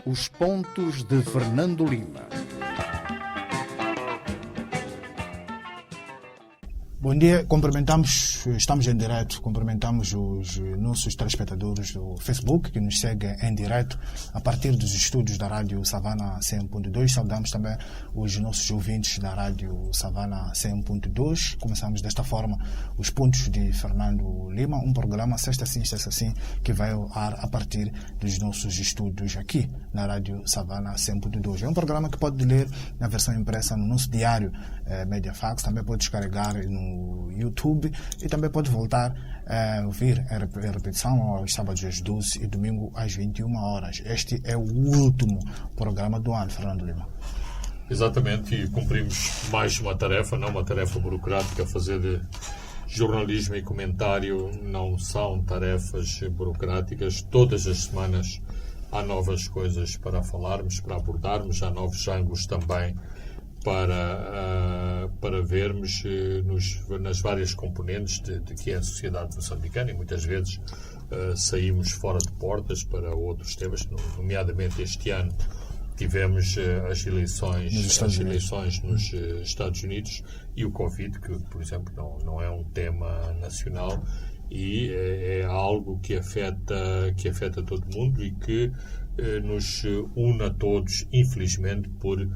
Os pontos de Fernando Lima. Bom dia, estamos em direto, cumprimentamos os nossos telespectadores do Facebook que nos seguem em direto a partir dos estúdios da Rádio Savana 100.2. Saudamos também os nossos ouvintes da Rádio Savana 100.2. Começamos desta forma os pontos de Fernando Lima, um programa sexta sim, que vai ao ar a partir dos nossos estúdios aqui na Rádio Savana 100.2. É um programa que pode ler na versão impressa no nosso diário Mediafax, também pode descarregar no YouTube e também pode voltar a ouvir a repetição aos sábados às 12 e domingo às 21 horas. Este é o último programa do ano, Fernando Lima. Exatamente, e cumprimos mais uma tarefa, não uma tarefa burocrática. Fazer de jornalismo e comentário não são tarefas burocráticas. Todas as semanas há novas coisas para falarmos, para abordarmos, há novos ângulos também para vermos nas várias componentes de que é a sociedade moçambicana, e muitas vezes saímos fora de portas para outros temas. Nomeadamente este ano tivemos as eleições nos Estados Unidos e o Covid, que, por exemplo, não é um tema nacional e é algo que afeta todo mundo e que nos une a todos, infelizmente, por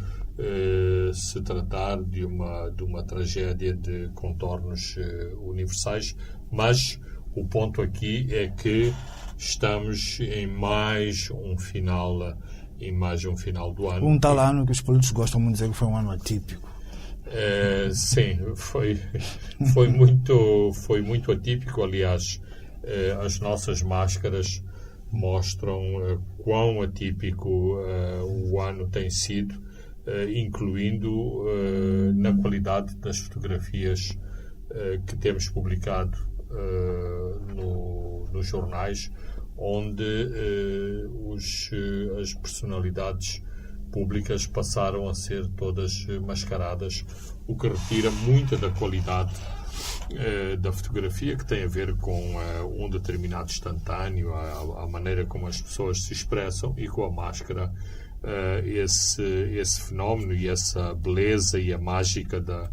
se tratar de uma tragédia de contornos universais. Mas o ponto aqui é que estamos em mais um final do ano. Um tal ano que os políticos gostam muito de dizer que foi um ano atípico. Sim, foi muito atípico. Aliás, as nossas máscaras mostram quão atípico o ano tem sido, incluindo na qualidade das fotografias que temos publicado nos jornais, onde as personalidades públicas passaram a ser todas mascaradas, o que retira muita da qualidade da fotografia, que tem a ver com um determinado instantâneo, a maneira como as pessoas se expressam, e com a máscara esse fenómeno e essa beleza e a mágica da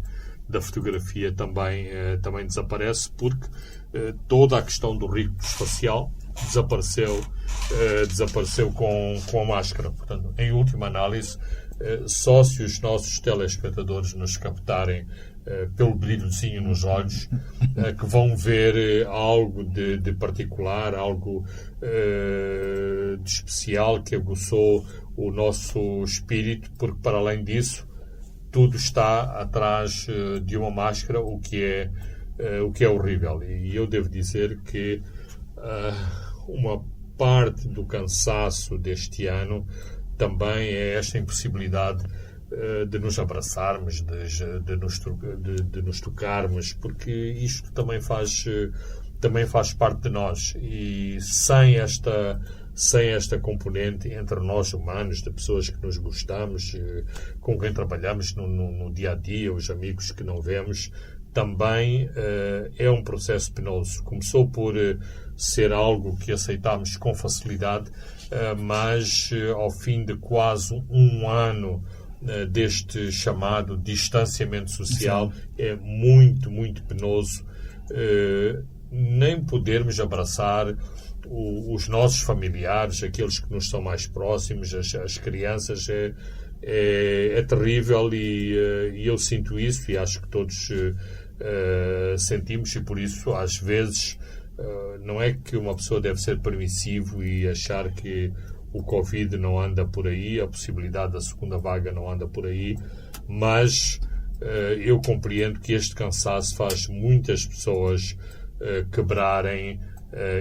fotografia também desaparece, porque toda a questão do ritmo espacial desapareceu com a máscara. Portanto, em última análise, só se os nossos telespectadores nos captarem pelo brilhozinho nos olhos, que vão ver algo de particular, algo de especial que aguçou o nosso espírito, porque, para além disso, tudo está atrás de uma máscara, o que é horrível. E eu devo dizer que uma parte do cansaço deste ano também é esta impossibilidade de nos abraçarmos, de nos tocarmos, porque isto também faz parte de nós, e sem esta componente entre nós humanos, de pessoas que nos gostamos, com quem trabalhamos no dia a dia, os amigos que não vemos, também é um processo penoso. Começou por ser algo que aceitámos com facilidade, mas ao fim de quase um ano deste chamado distanciamento social, é muito, muito penoso nem podermos abraçar os nossos familiares, aqueles que nos são mais próximos, as crianças. É terrível, e eu sinto isso, e acho que todos sentimos, e por isso, às vezes, não é que uma pessoa deve ser permissivo e achar que o Covid não anda por aí, a possibilidade da segunda vaga não anda por aí, mas eu compreendo que este cansaço faz muitas pessoas quebrarem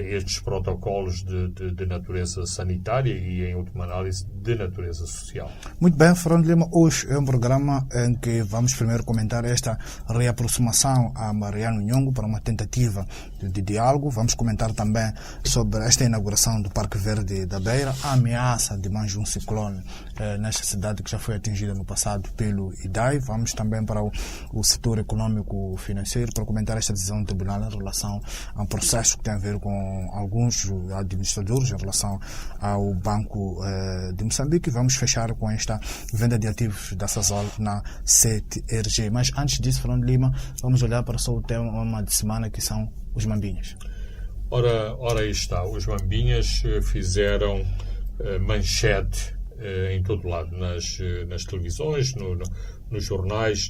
estes protocolos de natureza sanitária e, em última análise, de natureza social. Muito bem, Fernando Lima. Hoje é um programa em que vamos primeiro comentar esta reaproximação a Mariano Nhongo para uma tentativa de diálogo. Vamos comentar também sobre esta inauguração do Parque Verde da Beira, a ameaça de mais um ciclone nesta cidade que já foi atingida no passado pelo IDAI. Vamos também para o setor econômico-financeiro para comentar esta decisão do tribunal em relação a um processo que tem a ver com alguns administradores em relação ao Banco de Moçambique. Vamos fechar com esta venda de ativos da Sasol na 7RG. Mas antes disso, Fernando Lima, vamos olhar para só o tema de semana, que são os Mambinhas. Ora aí está. Os Mambinhas fizeram manchete em todo lado, nas televisões, nos jornais,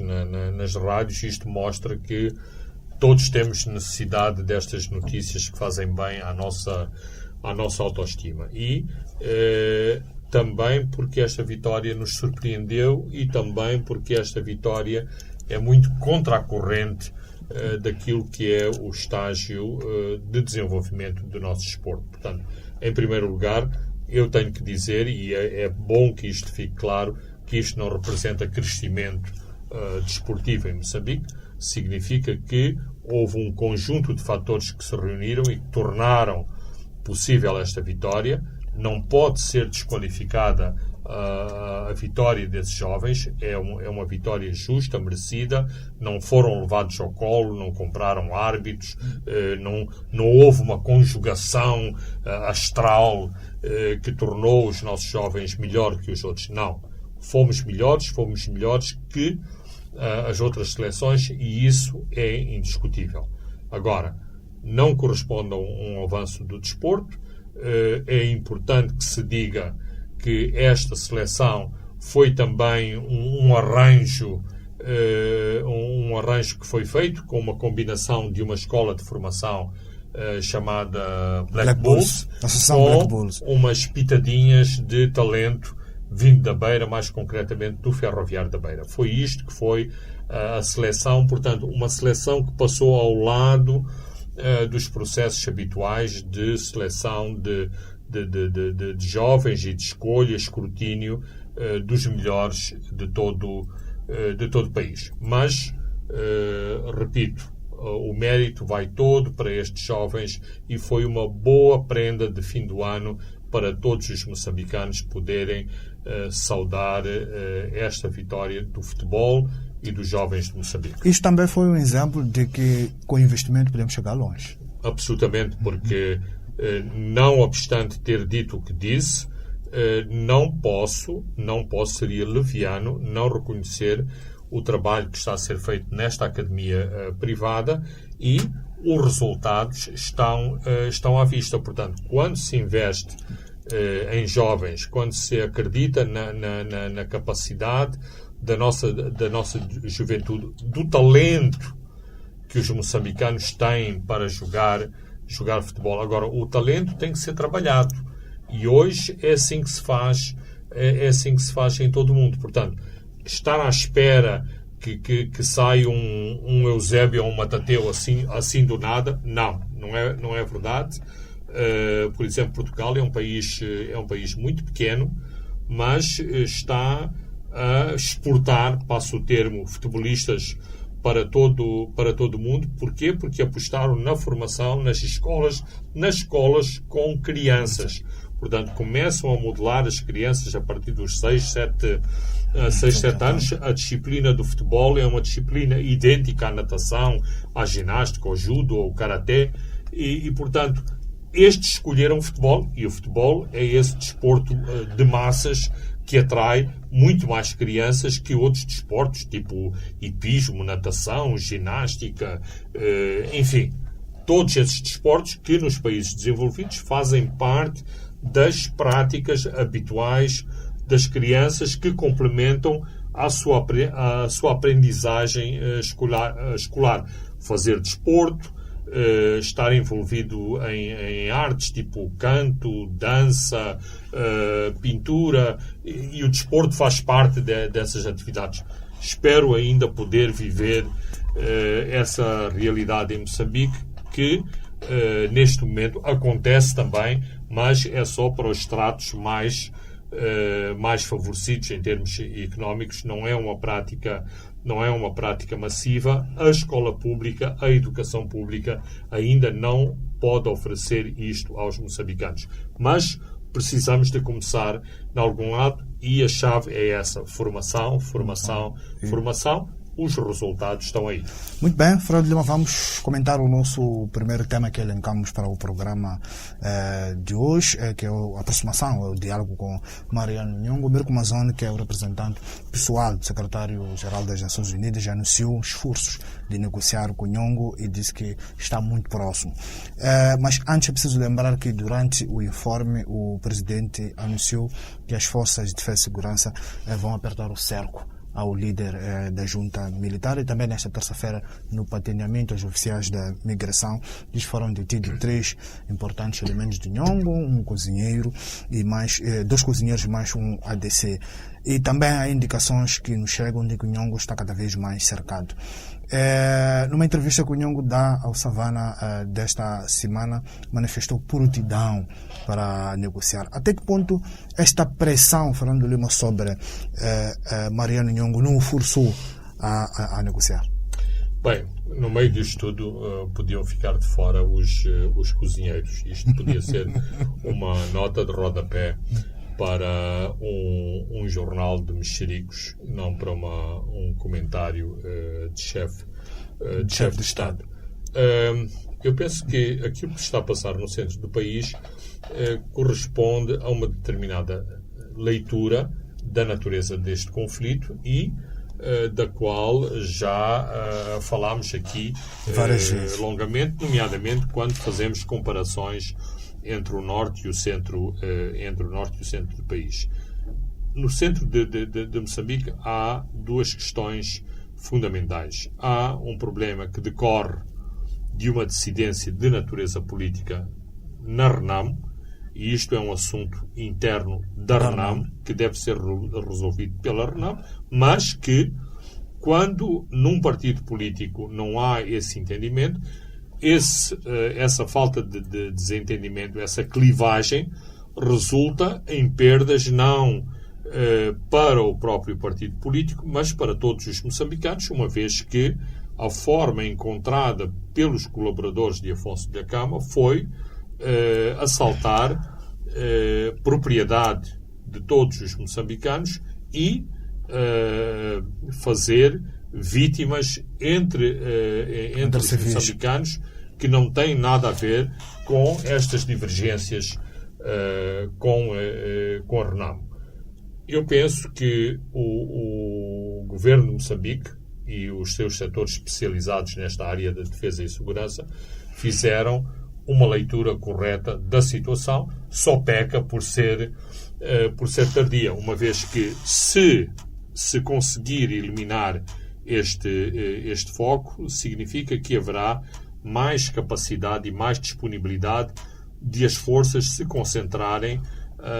nas rádios. Isto mostra que todos temos necessidade destas notícias que fazem bem à nossa autoestima. E também porque esta vitória nos surpreendeu e também porque esta vitória é muito contra a corrente daquilo que é o estágio de desenvolvimento do nosso desporto. Portanto, em primeiro lugar, eu tenho que dizer, e é bom que isto fique claro, que isto não representa crescimento desportivo em Moçambique. Significa que houve um conjunto de fatores que se reuniram e que tornaram possível esta vitória. Não pode ser desqualificada a vitória desses jovens. É uma vitória justa, merecida. Não foram levados ao colo, não compraram árbitros, não houve uma conjugação astral que tornou os nossos jovens melhor que os outros. Não. Fomos melhores que as outras seleções, e isso é indiscutível. Agora, não corresponde a um avanço do desporto. É importante que se diga que esta seleção foi também um arranjo que foi feito com uma combinação de uma escola de formação chamada Black Bulls, com umas pitadinhas de talento vindo da Beira, mais concretamente do Ferroviário da Beira. Foi isto que foi a seleção, portanto, uma seleção que passou ao lado dos processos habituais de seleção de jovens e de escolha, escrutínio dos melhores de todo o país. Mas, repito, o mérito vai todo para estes jovens e foi uma boa prenda de fim do ano para todos os moçambicanos poderem saudar esta vitória do futebol e dos jovens de Moçambique. Isto também foi um exemplo de que com investimento podemos chegar longe. Absolutamente, porque não obstante ter dito o que disse, não posso, seria leviano, não reconhecer o trabalho que está a ser feito nesta academia privada, e os resultados estão à vista. Portanto, quando se investe em jovens, quando se acredita na capacidade da nossa juventude, do talento que os moçambicanos têm para jogar futebol. Agora, o talento tem que ser trabalhado. E hoje é assim que se faz, em todo o mundo. Portanto, estar à espera que saia um Eusébio ou um Matateu assim do nada, não é verdade. Por exemplo, Portugal é um país muito pequeno, mas está a exportar, passo o termo, futebolistas para todo o mundo. Porquê? Porque apostaram na formação, nas escolas com crianças. Portanto, começam a modelar as crianças a partir dos 6, 7 anos. A disciplina do futebol é uma disciplina idêntica à natação, à ginástica, ao judo, ao karaté, e portanto, estes escolheram o futebol, e o futebol é esse desporto de massas que atrai muito mais crianças que outros desportos, tipo hipismo, natação, ginástica, enfim, todos esses desportos que nos países desenvolvidos fazem parte das práticas habituais das crianças, que complementam a sua aprendizagem escolar. Fazer desporto, estar envolvido em artes tipo canto, dança, pintura, e o desporto faz parte dessas atividades. Espero ainda poder viver essa realidade em Moçambique, que neste momento acontece também, mas é só para os estratos mais favorecidos em termos económicos. Não é uma prática massiva. A escola pública, a educação pública ainda não pode oferecer isto aos moçambicanos. Mas precisamos de começar de algum lado, e a chave é essa: formação, os resultados estão aí. Muito bem, Fernando Lima, vamos comentar o nosso primeiro tema que elencamos para o programa de hoje, que é a aproximação, o diálogo com Mariano Nhongo. Mirko Manzoni, que é o representante pessoal do secretário-geral das Nações Unidas, já anunciou esforços de negociar com Nhongo e disse que está muito próximo. Mas antes é preciso lembrar que durante o informe o presidente anunciou que as forças de defesa e segurança vão apertar o cerco ao líder da junta militar, e também nesta terça-feira, no patenteamento aos oficiais da migração, eles foram detidos 3 importantes elementos de Nhongo, um cozinheiro e mais 2 cozinheiros mais um ADC. E também há indicações que nos chegam de que o Nhongo está cada vez mais cercado. Numa entrevista que o Nhongo dá ao Savana desta semana, manifestou prontidão para negociar. Até que ponto esta pressão, Fernando Lima, sobre Mariano Nhongo não o forçou a negociar? Bem, no meio disto tudo podiam ficar de fora os cozinheiros. Isto podia ser uma nota de rodapé para um jornal de mexericos, não para um comentário de chefe de Estado. Eu penso que aquilo que está a passar no centro do país corresponde a uma determinada leitura da natureza deste conflito e da qual já falámos aqui várias vezes, longamente, nomeadamente quando fazemos comparações entre o norte e o centro, do país. No centro de Moçambique há 2 questões fundamentais. Há um problema que decorre de uma dissidência de natureza política na RENAM, e isto é um assunto interno da RENAM, que deve ser resolvido pela RENAM, mas que, quando num partido político não há esse entendimento, essa falta de desentendimento, essa clivagem, resulta em perdas não para o próprio partido político, mas para todos os moçambicanos, uma vez que a forma encontrada pelos colaboradores de Afonso de Acama foi assaltar propriedade de todos os moçambicanos e fazer vítimas entre os moçambicanos, que não têm nada a ver com estas divergências com a RENAM. Eu penso que o governo de Moçambique e os seus setores especializados nesta área da defesa e segurança fizeram uma leitura correta da situação, só peca por ser tardia, uma vez que se conseguir eliminar este foco, significa que haverá mais capacidade e mais disponibilidade de as forças se concentrarem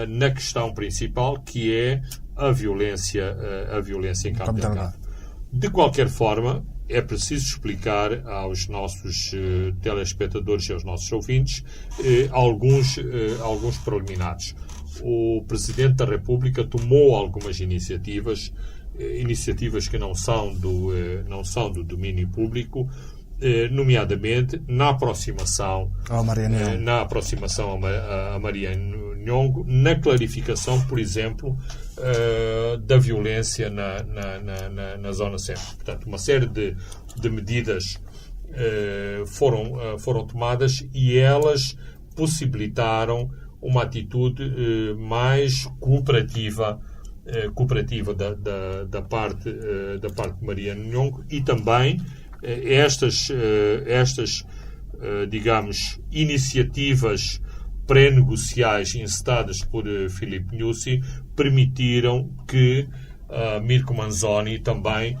na questão principal, que é a violência em Cabo Delgado. De qualquer forma, é preciso explicar aos nossos telespectadores e aos nossos ouvintes alguns preliminares. O Presidente da República tomou algumas iniciativas que não são do domínio público, nomeadamente na aproximação a Mariano Nhongo, na clarificação, por exemplo, da violência na zona centro. Portanto, uma série de medidas foram tomadas e elas possibilitaram uma atitude mais cooperativa da parte de Mariano Nhongo, e também estas digamos, iniciativas pré-negociais encetadas por Filipe Nyusi permitiram que Mirko Manzoni também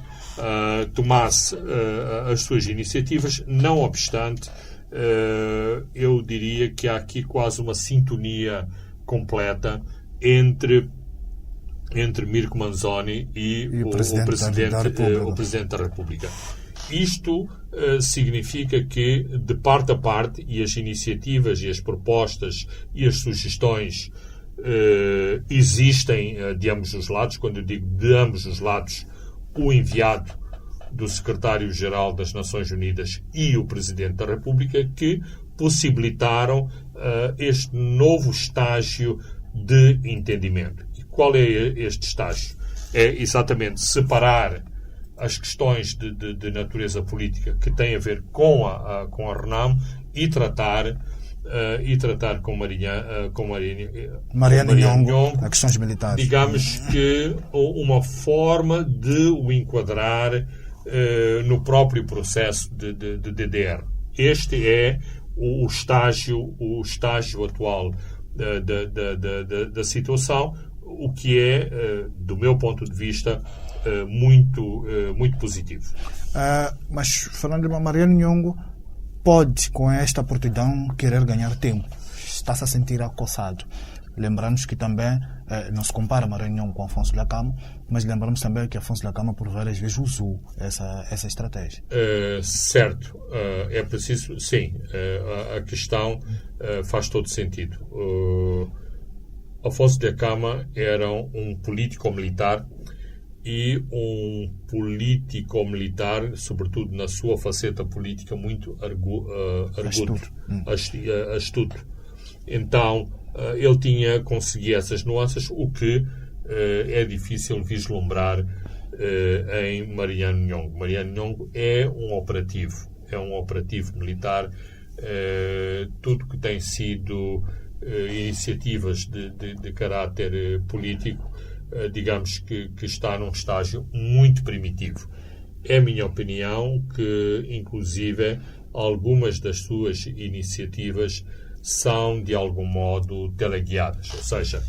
tomasse as suas iniciativas. Não obstante, eu diria que há aqui quase uma sintonia completa entre Mirko Manzoni e o Presidente da República. Isto significa que, de parte a parte, e as iniciativas e as propostas e as sugestões existem de ambos os lados. Quando eu digo de ambos os lados, o enviado do Secretário-Geral das Nações Unidas e o Presidente da República, que possibilitaram este novo estágio de entendimento. E qual é este estágio? É exatamente separar as questões de natureza política que têm a ver com a RENAM e tratar com Mariano Nhongo, a questões militares. Digamos que uma forma de o enquadrar no próprio processo de DDR. Este é o estágio atual da situação, o que é, do meu ponto de vista, muito positivo. Mas, falando de Mariano Nhongo, pode, com esta prontidão, querer ganhar tempo. Está-se a sentir acossado. Lembramos que também não se compara Mariano Nhongo com Afonso Dhlakama, mas lembramos também que Afonso Dhlakama por várias vezes usou essa estratégia. Certo. É preciso, sim. A questão faz todo sentido. Afonso Dhlakama era um político-militar e um político-militar, sobretudo na sua faceta política, muito astuto. Então, ele conseguia essas nuances, o que é difícil vislumbrar em Mariano Nhongo. Mariano Nhongo é um operativo militar. Tudo que tem sido iniciativas de caráter político, digamos que está num estágio muito primitivo. É a minha opinião que, inclusive, algumas das suas iniciativas são, de algum modo, teleguiadas. Ou seja,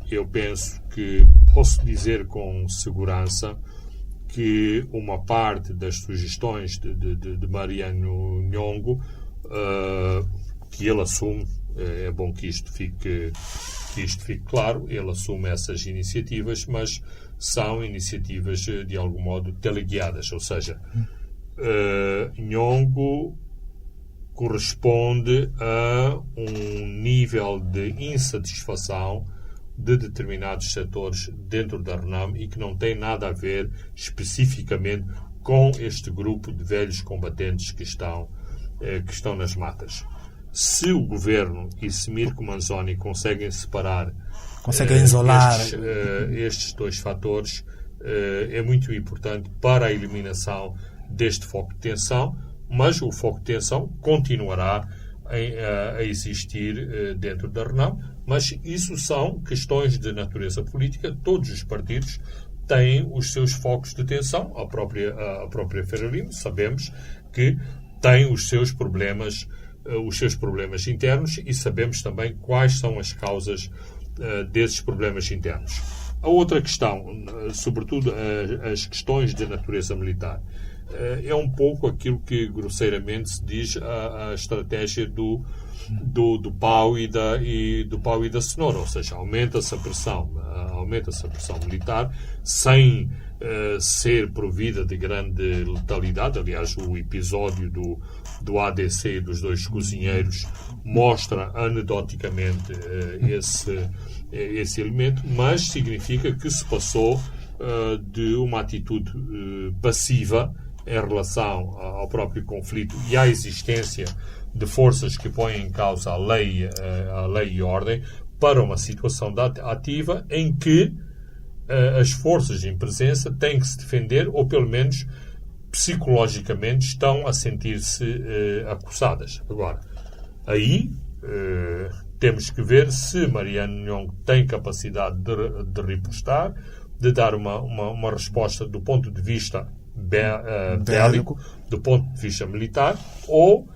eu penso que posso dizer com segurança que uma parte das sugestões de Mariano Nhongo, que ele assume, é bom que isto fique claro, ele assume essas iniciativas, mas são iniciativas, de algum modo, teleguiadas. Ou seja, Nhongo corresponde a um nível de insatisfação de determinados setores dentro da RENAM e que não tem nada a ver especificamente com este grupo de velhos combatentes que estão nas matas. Se o governo e se Mirko Manzoni conseguem separar, isolar estes dois fatores, é muito importante para a eliminação deste foco de tensão, mas o foco de tensão continuará a existir dentro da RENAM, mas isso são questões de natureza política. Todos os partidos têm os seus focos de tensão. A própria Frelimo, sabemos que tem os seus problemas internos e sabemos também quais são as causas desses problemas internos. A outra questão, sobretudo as questões de natureza militar, é um pouco aquilo que grosseiramente se diz a estratégia do pau e da cenoura, ou seja, aumenta-se a pressão militar sem ser provida de grande letalidade. Aliás, o episódio do ADC e dos dois cozinheiros mostra anedoticamente esse elemento, mas significa que se passou de uma atitude passiva em relação ao próprio conflito e à existência de forças que põem em causa a lei e ordem, para uma situação ativa em que as forças em presença têm que se defender, ou pelo menos psicologicamente estão a sentir-se acossadas. Agora, aí temos que ver se Mariano Nhongo tem capacidade de repostar, de dar uma resposta do ponto de vista bélico, do ponto de vista militar, ou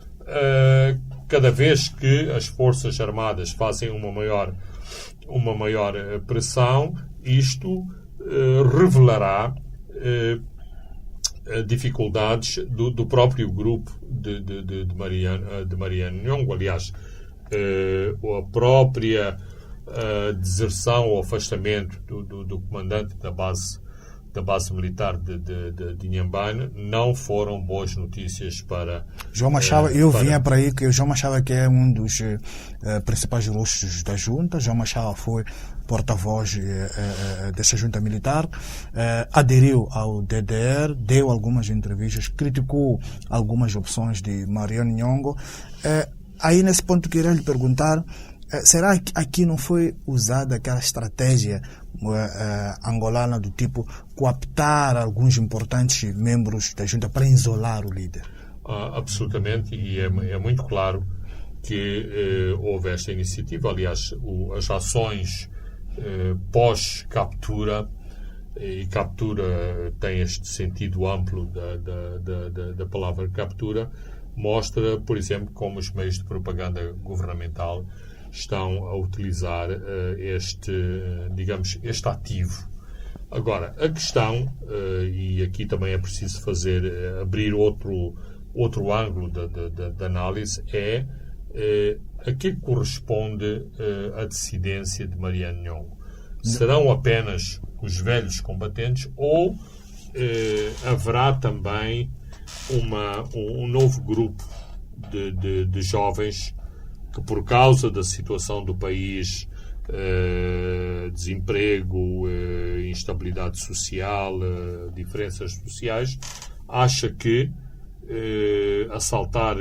cada vez que as Forças Armadas fazem uma maior pressão, isto revelará dificuldades do próprio grupo de Mariano Nhongo. Aliás, a própria deserção ou afastamento do comandante da base militar de Inhambane não foram boas notícias para João Machado. Vinha para aí que o João Machado, que é um dos principais rostos da junta. João Machado foi porta-voz dessa junta militar, aderiu ao DDR, deu algumas entrevistas, criticou algumas opções de Mariano Nhongo. Aí, nesse ponto, queria lhe perguntar, será que aqui não foi usada aquela estratégia angolana do tipo cooptar alguns importantes membros da junta para isolar o líder? Absolutamente, e é muito claro que houve esta iniciativa. Aliás, as ações pós-captura, e captura tem este sentido amplo da palavra captura, mostra, por exemplo, como os meios de propaganda governamental estão a utilizar este ativo. Agora, a questão, e aqui também é preciso abrir outro ângulo da análise, é a que corresponde a dissidência de Mariano Nhongo. Serão apenas os velhos combatentes ou haverá também um novo grupo de jovens que, por causa da situação do país, desemprego, instabilidade social, diferenças sociais, acha que assaltar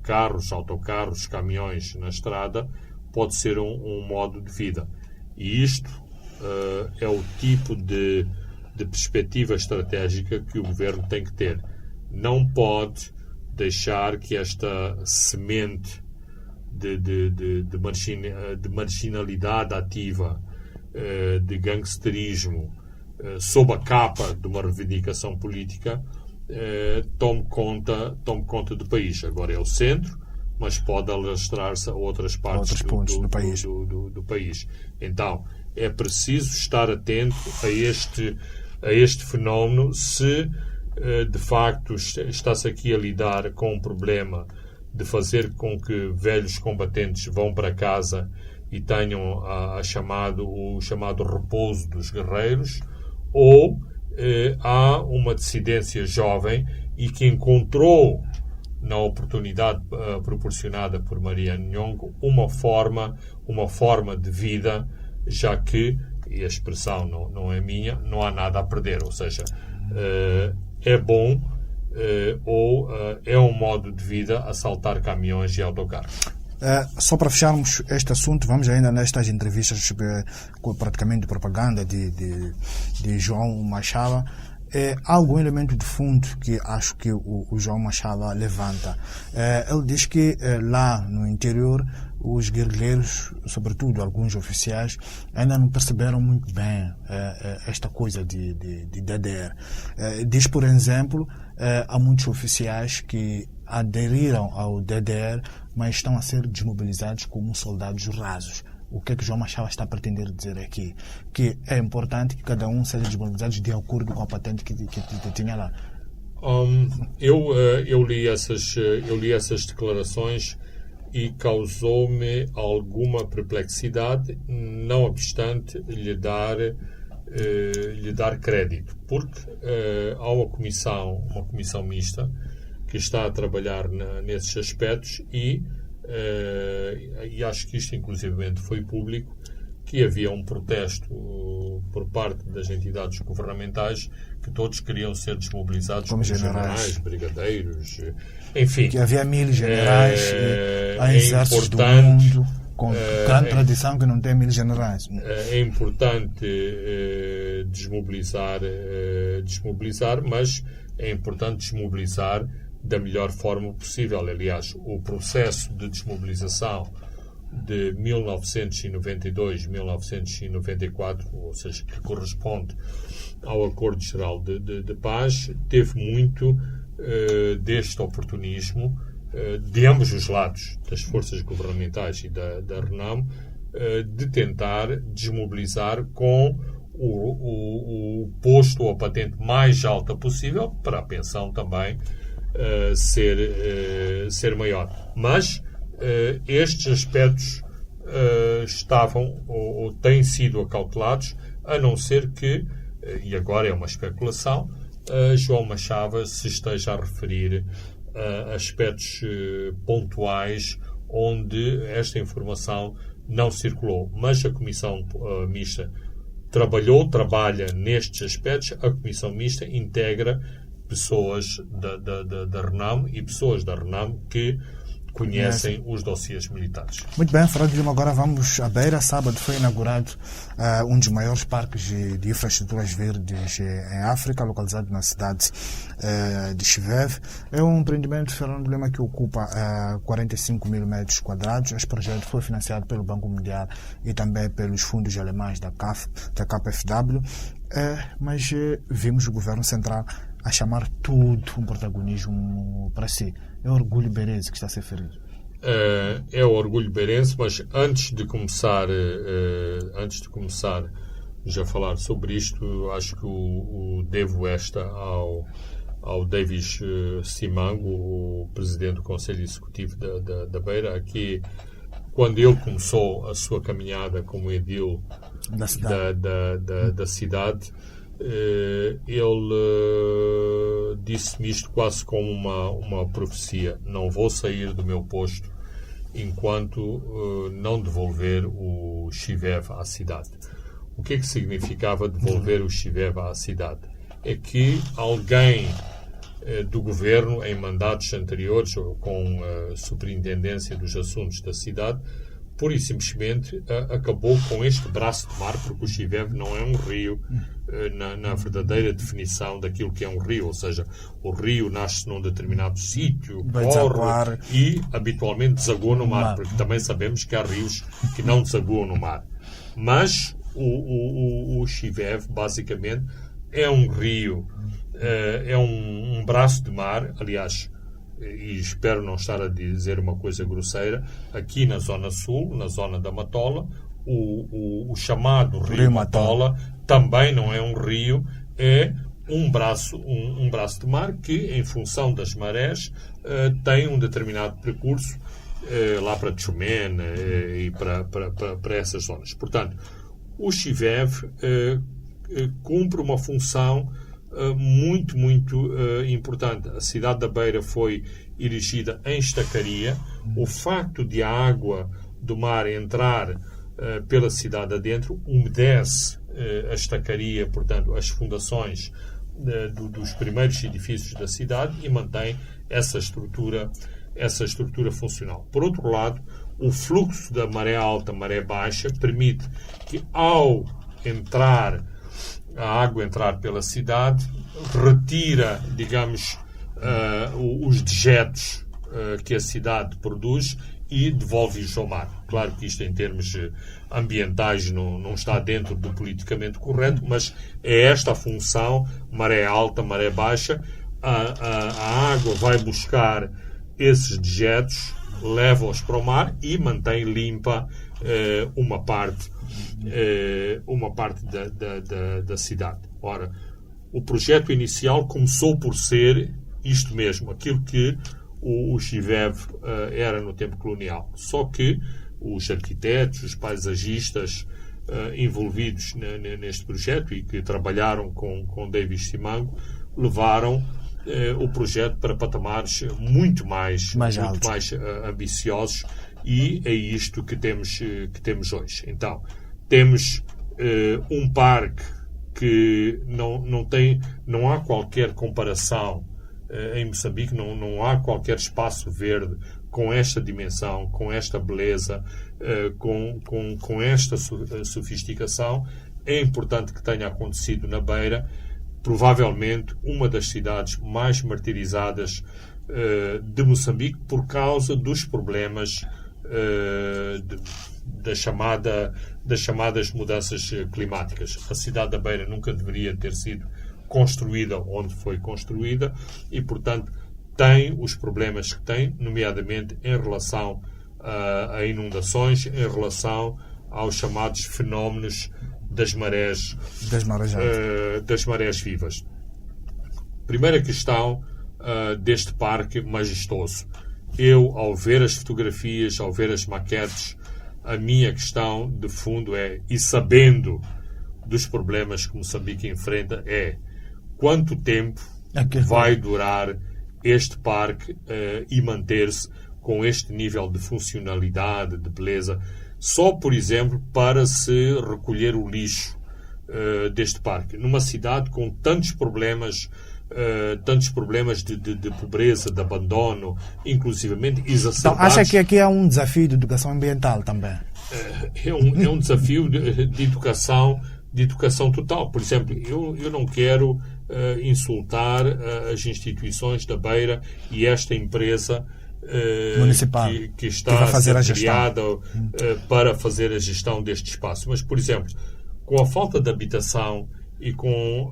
carros, autocarros, caminhões na estrada pode ser um modo de vida. E isto é o tipo de perspectiva estratégica que o governo tem que ter. Não pode deixar que esta semente de marginalidade ativa, de gangsterismo, sob a capa de uma reivindicação política, tome conta do país. Agora é o centro, mas pode alastrar-se a outras partes do país. Então, é preciso estar atento a este fenómeno. Se de facto está-se aqui a lidar com um problema de fazer com que velhos combatentes vão para casa e tenham o chamado repouso dos guerreiros, ou há uma dissidência jovem e que encontrou na oportunidade proporcionada por Mariano Nhongo uma forma de vida, já que, e a expressão não é minha, não há nada a perder, ou seja, é bom ou é um modo de vida assaltar caminhões e autocarros. Só para fecharmos este assunto, vamos ainda nestas entrevistas praticamente de propaganda de João Machava. Há algum elemento de fundo que acho que o João Machava levanta. Ele diz que lá no interior os guerrilheiros, sobretudo alguns oficiais, ainda não perceberam muito bem esta coisa de DDR. Diz, por exemplo, há muitos oficiais que aderiram ao DDR, mas estão a ser desmobilizados como soldados rasos. O que é que João Machava está a pretender dizer aqui? Que é importante que cada um seja desmobilizado de acordo com a patente que tinha lá. Eu li essas declarações e causou-me alguma perplexidade, não obstante lhe dar crédito, porque há uma comissão mista que está a trabalhar nesses aspectos e acho que isto inclusivamente foi público, que havia um protesto por parte das entidades governamentais que todos queriam ser desmobilizados como generais, brigadeiros, enfim. Que havia 1000 generais há exércitos do mundo, com grande tradição que não tem 1000 generais. É importante desmobilizar, mas é importante desmobilizar da melhor forma possível. Aliás, o processo de desmobilização de 1992-1994, ou seja, que corresponde ao Acordo Geral de Paz, teve muito deste oportunismo de ambos os lados, das forças governamentais e da RENAM, de tentar desmobilizar com o posto ou a patente mais alta possível, para a pensão também ser maior. Mas estes aspectos estavam ou têm sido acautelados, a não ser que, e agora é uma especulação, João Machava se esteja a referir a aspectos pontuais onde esta informação não circulou. Mas a Comissão Mista trabalha nestes aspectos. A Comissão Mista integra pessoas da RENAM e pessoas da RENAM que conhecem os dossiês militares. Muito bem, Fernando Lima, agora vamos à Beira. Sábado foi inaugurado um dos maiores parques de infraestruturas verdes em África, localizado na cidade de Chiveve. É um empreendimento, Fernando Lima, que ocupa 45 mil metros quadrados. Este projeto foi financiado pelo Banco Mundial e também pelos fundos alemães da KfW, mas vimos o governo central a chamar tudo um protagonismo para si. É o orgulho beirense que está a ser ferido. É o orgulho beirense, mas antes de começar já a falar sobre isto, acho que devo esta ao Davis Simango, o presidente do Conselho Executivo da Beira, que quando ele começou a sua caminhada como edil da cidade, ele disse-me isto quase como uma profecia: não vou sair do meu posto enquanto não devolver o Chiveve à cidade. O que é que significava devolver o Chiveve à cidade? É que alguém do governo, em mandatos anteriores, ou com a superintendência dos assuntos da cidade, pura e simplesmente acabou com este braço de mar, porque o Chiveve não é um rio na verdadeira definição daquilo que é um rio, ou seja, o rio nasce num determinado sítio, corre e habitualmente desagoa no mar, porque também sabemos que há rios que não desagoam no mar. Mas o Chiveve, basicamente, é um rio, é um braço de mar, aliás, e espero não estar a dizer uma coisa grosseira, aqui na Zona Sul, na zona da Matola, o chamado Rio Matola também não é um rio, é um braço de mar que, em função das marés, tem um determinado percurso lá para Tchumene e para essas zonas. Portanto, o Chiveve cumpre uma função muito importante. A cidade da Beira foi erigida em estacaria. O facto de a água do mar entrar pela cidade adentro umedece a estacaria, portanto, as fundações dos primeiros edifícios da cidade, e mantém essa estrutura funcional. Por outro lado, o fluxo da maré alta, maré baixa, permite que, ao a água entrar pela cidade, retira, digamos, os dejetos que a cidade produz e devolve-os ao mar. Claro que isto, em termos ambientais, não está dentro do politicamente correto, mas é esta a função: maré alta, maré baixa, a água vai buscar esses dejetos, leva-os para o mar e mantém limpa uma parte da cidade. Ora, o projeto inicial começou por ser isto mesmo, aquilo que o Chiveve era no tempo colonial. Só que os arquitetos, os paisagistas envolvidos neste projeto e que trabalharam com Davis Simango levaram o projeto para patamares muito mais ambiciosos, e é isto que temos hoje. Então, temos um parque que não há qualquer comparação em Moçambique, não há qualquer espaço verde com esta dimensão, com esta beleza, com esta sofisticação. É importante que tenha acontecido na Beira, provavelmente uma das cidades mais martirizadas de Moçambique por causa dos problemas das chamadas mudanças climáticas. A cidade da Beira nunca deveria ter sido construída onde foi construída e, portanto, tem os problemas que tem, nomeadamente em relação a inundações, em relação aos chamados fenómenos das marés vivas. Primeira questão deste parque majestoso. Eu, ao ver as fotografias, ao ver as maquetes, a minha questão de fundo e sabendo dos problemas que Moçambique enfrenta, quanto tempo vai durar este parque e manter-se com este nível de funcionalidade, de beleza, só, por exemplo, para se recolher o lixo deste parque. Numa cidade com tantos problemas tantos problemas de pobreza, de abandono, inclusivamente Então, exacerbados. acha que aqui há um desafio de educação ambiental também? É um desafio de educação total. Por exemplo, eu não quero insultar as instituições da Beira e esta empresa municipal que está a fazer a a ser gestão. criada para fazer a gestão deste espaço. Mas, por exemplo, com a falta de habitação e com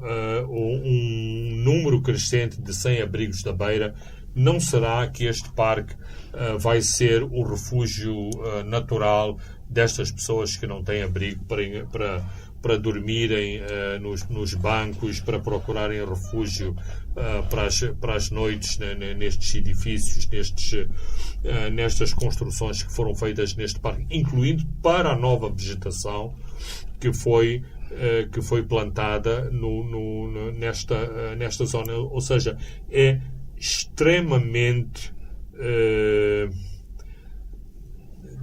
um número crescente de sem-abrigos da Beira, não será que este parque vai ser o refúgio natural destas pessoas que não têm abrigo para dormirem nos bancos, para procurarem refúgio para as noites nestes edifícios, nestas construções que foram feitas neste parque, incluindo para a nova vegetação que foi plantada nesta zona. Ou seja, é extremamente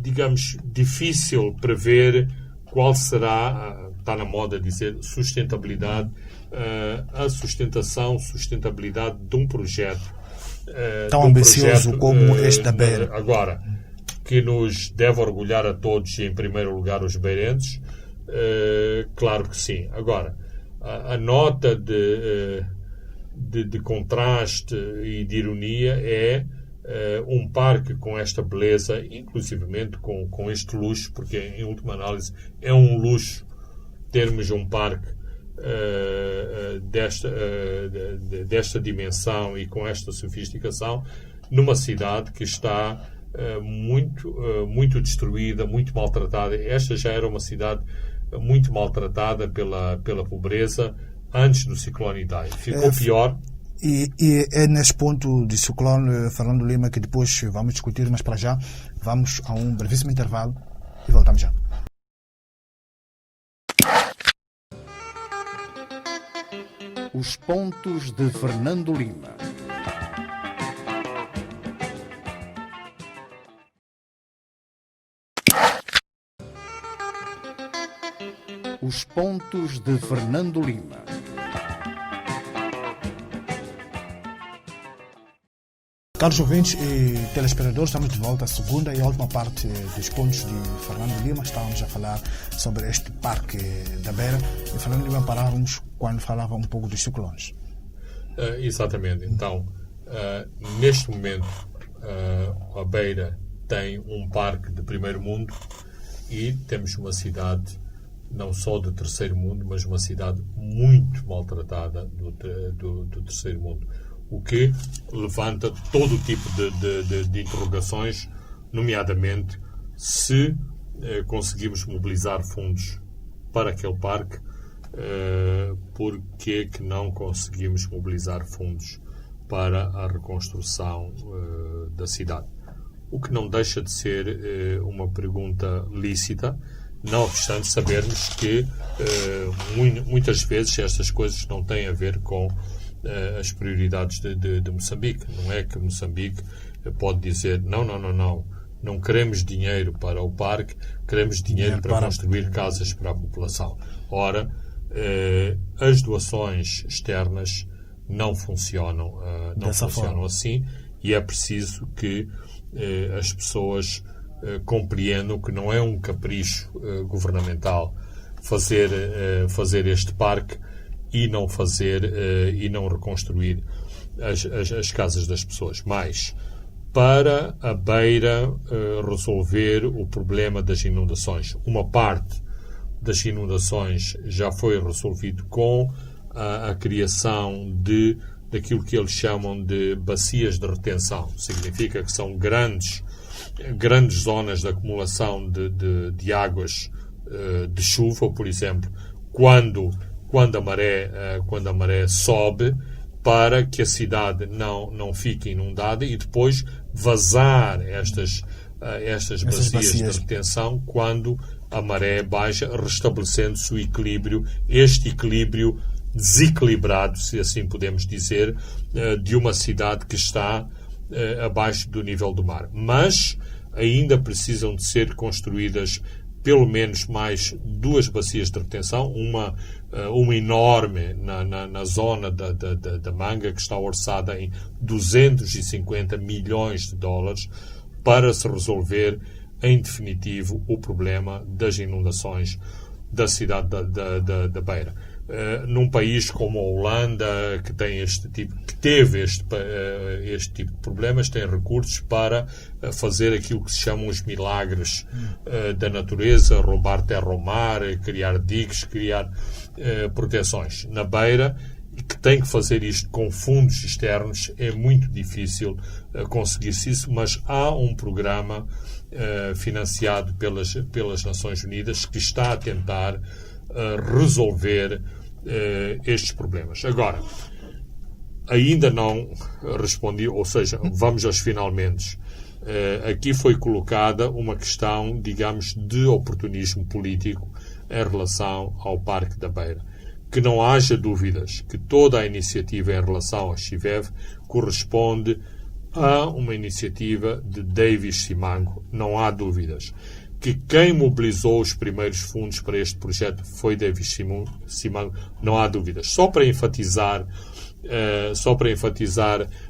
digamos, difícil prever qual será, está na moda dizer, sustentabilidade, a sustentabilidade de um projeto tão ambicioso como este da Beira. Agora, que nos deve orgulhar a todos e, em primeiro lugar, os beirenses, claro que sim. Agora, a nota de contraste e de ironia é um parque com esta beleza, inclusivamente com este luxo, porque em última análise é um luxo termos um parque desta dimensão e com esta sofisticação numa cidade que está muito destruída, muito maltratada. Esta já era uma cidade muito maltratada pela pobreza antes do ciclone Idai. Ficou pior. E é nesse ponto de ciclone, Fernando Lima, que depois vamos discutir, mas para já vamos a um brevíssimo intervalo e voltamos já. Os pontos de Fernando Lima. Os pontos de Fernando Lima. Caros ouvintes e telespectadores, estamos de volta à segunda e à última parte dos pontos de Fernando Lima. Estávamos a falar sobre este parque da Beira e Fernando Lima parávamos quando falava um pouco dos ciclones. Exatamente. Então, neste momento, a Beira tem um parque de primeiro mundo e temos uma cidade não só de terceiro mundo, mas uma cidade muito maltratada do terceiro mundo. O que levanta todo o tipo de interrogações, nomeadamente se conseguimos mobilizar fundos para aquele parque, por que não conseguimos mobilizar fundos para a reconstrução da cidade? O que não deixa de ser uma pergunta lícita, não obstante sabermos que muitas vezes estas coisas não têm a ver com as prioridades de Moçambique. Não é que Moçambique pode dizer não queremos dinheiro para o parque, queremos dinheiro para construir casas para a população. Ora, as doações externas não funcionam assim, e é preciso que as pessoas compreendam que não é um capricho governamental fazer este parque e não reconstruir as casas das pessoas. Mas, para a Beira resolver o problema das inundações, uma parte das inundações já foi resolvido com a criação daquilo que eles chamam de bacias de retenção. Significa que são grandes zonas de acumulação de águas de chuva, por exemplo, quando a maré sobe, para que a cidade não fique inundada e depois vazar estas bacias de retenção quando a maré baixa, restabelecendo-se o equilíbrio, este equilíbrio desequilibrado, se assim podemos dizer, de uma cidade que está abaixo do nível do mar. Mas ainda precisam de ser construídas pelo menos mais 2 bacias de retenção, uma enorme na zona da Manga, que está orçada em 250 milhões de dólares, para se resolver, em definitivo, o problema das inundações da cidade da Beira. Num país como a Holanda, que teve este tipo de problemas, tem recursos para fazer aquilo que se chamam os milagres da natureza, roubar terra ao mar, criar diques, criar proteções. Na Beira, que tem que fazer isto com fundos externos, é muito difícil conseguir-se isso, mas há um programa financiado pelas Nações Unidas que está a tentar resolver estes problemas. Agora, ainda não respondi, ou seja, vamos aos finalmente. Aqui foi colocada uma questão, digamos, de oportunismo político em relação ao Parque da Beira. Que não haja dúvidas que toda a iniciativa em relação ao Chivev corresponde a uma iniciativa de Davis Simango. Não há dúvidas. Que quem mobilizou os primeiros fundos para este projeto foi Davis Simango. Não há dúvidas. Só para enfatizar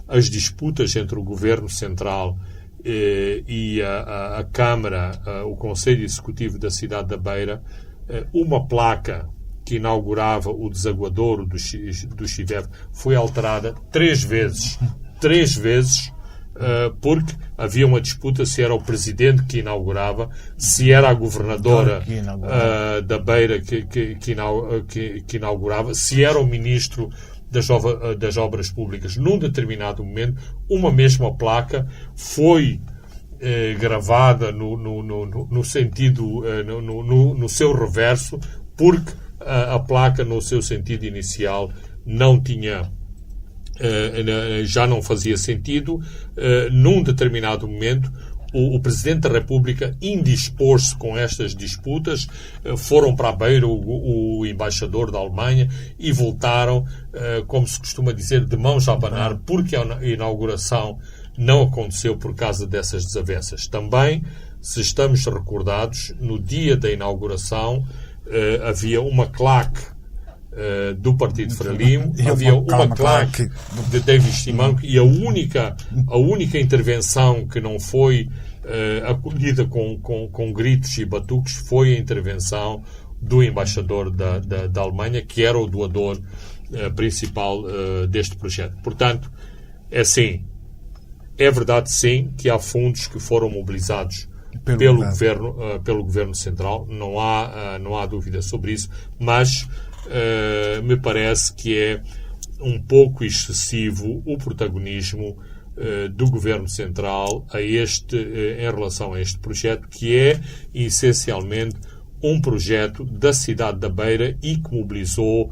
as disputas entre o Governo Central e a Câmara, o Conselho Executivo da cidade da Beira, uma placa que inaugurava o desaguadouro do Chivev foi alterada 3 vezes. 3 vezes, porque havia uma disputa se era o presidente que inaugurava, se era a governadora da Beira que inaugurava, se era o ministro das Obras Públicas. Num determinado momento, uma mesma placa foi gravada no sentido, no seu reverso, porque a placa, no seu sentido inicial, já não fazia sentido. Num determinado momento, o Presidente da República indispôs-se com estas disputas, foram para a Beira o embaixador da Alemanha e voltaram, como se costuma dizer, de mãos a abanar, porque a inauguração não aconteceu por causa dessas desavenças. Também, se estamos recordados, no dia da inauguração havia uma claque do Partido Frelimo, havia uma claque de Davis Simango, e a única intervenção que não foi acolhida com gritos e batuques foi a intervenção do embaixador da Alemanha, que era o doador principal deste projeto. Portanto, é verdade sim que há fundos que foram mobilizados pelo Governo Central, não há dúvida sobre isso, mas me parece que é um pouco excessivo o protagonismo do Governo Central em relação a este projeto, que é essencialmente um projeto da cidade da Beira e que mobilizou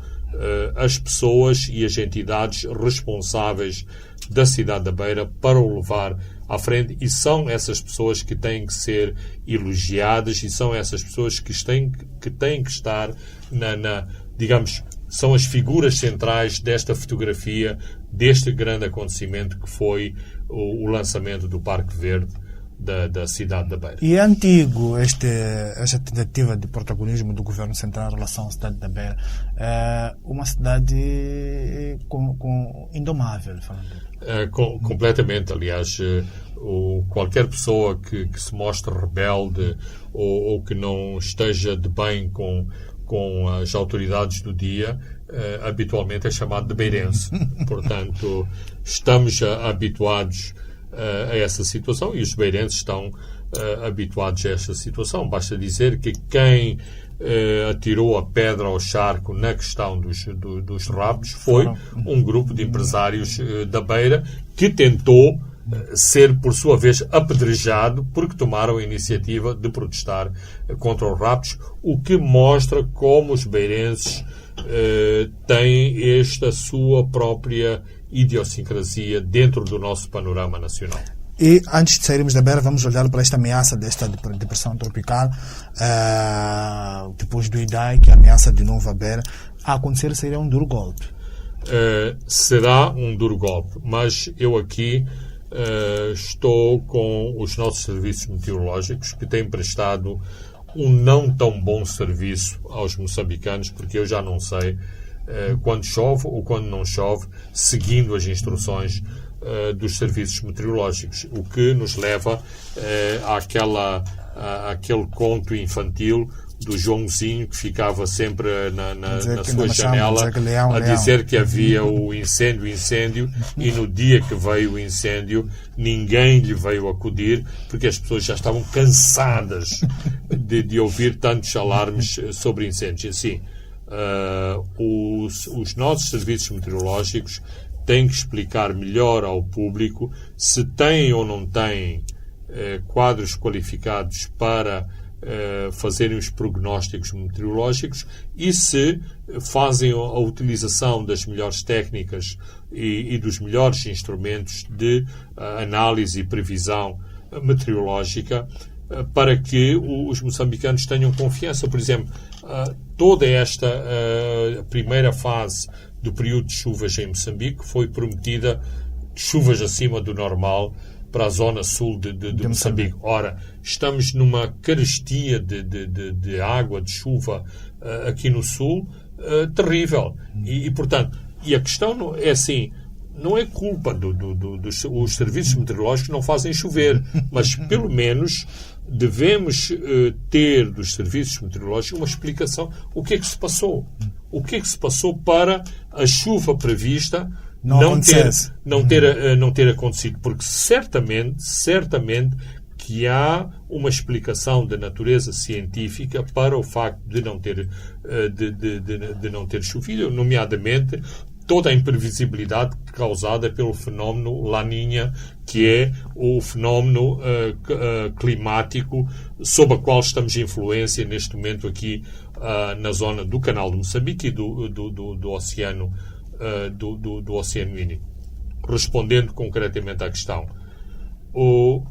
as pessoas e as entidades responsáveis da cidade da Beira para o levar à frente, e são essas pessoas que têm que ser elogiadas e são essas pessoas que têm que estar digamos, são as figuras centrais desta fotografia, deste grande acontecimento que foi o lançamento do Parque Verde da cidade da Beira. E é antigo esta tentativa de protagonismo do Governo Central em relação à cidade da Beira. Uma cidade indomável, falando. Completamente. Aliás, qualquer pessoa que se mostre rebelde ou que não esteja de bem com as autoridades do dia, habitualmente é chamado de beirense. Portanto, estamos habituados a essa situação e os beirenses estão habituados a esta situação. Basta dizer que quem atirou a pedra ao charco na questão dos raptos foi um grupo de empresários da Beira que tentou ser, por sua vez, apedrejado porque tomaram a iniciativa de protestar contra os raptos, o que mostra como os beirenses têm esta sua própria idiosincrasia dentro do nosso panorama nacional. E antes de sairmos da Beira, vamos olhar para esta ameaça desta depressão tropical, depois do Idai, que ameaça de novo a Beira. A acontecer seria um duro golpe. Será um duro golpe, mas eu aqui estou com os nossos serviços meteorológicos que têm prestado um não tão bom serviço aos moçambicanos, porque eu já não sei quando chove ou quando não chove, seguindo as instruções dos serviços meteorológicos, o que nos leva àquele conto infantil do Joãozinho que ficava sempre na sua janela a dizer que havia o incêndio, e no dia que veio o incêndio ninguém lhe veio acudir, porque as pessoas já estavam cansadas de ouvir tantos alarmes sobre incêndios. Assim, os nossos serviços meteorológicos têm que explicar melhor ao público se têm ou não têm quadros qualificados para fazerem os prognósticos meteorológicos e se fazem a utilização das melhores técnicas e dos melhores instrumentos de análise e previsão meteorológica para que os moçambicanos tenham confiança. Por exemplo, toda esta primeira fase do período de chuvas em Moçambique foi prometida chuvas acima do normal para a zona sul de Moçambique. Ora, estamos numa carestia de água, de chuva aqui no sul, terrível. E, portanto, a questão é assim, não é culpa dos serviços meteorológicos que não fazem chover, mas pelo menos devemos ter dos serviços meteorológicos uma explicação. O que é que se passou? O que é que se passou para a chuva prevista não ter acontecido? Porque certamente que há uma explicação da natureza científica para o facto de não ter chovido, nomeadamente toda a imprevisibilidade causada pelo fenómeno La Niña, que é o fenómeno climático sob o qual estamos em influência neste momento aqui na zona do Canal de Moçambique e do Oceano do Oceano Índico. Respondendo concretamente à questão, o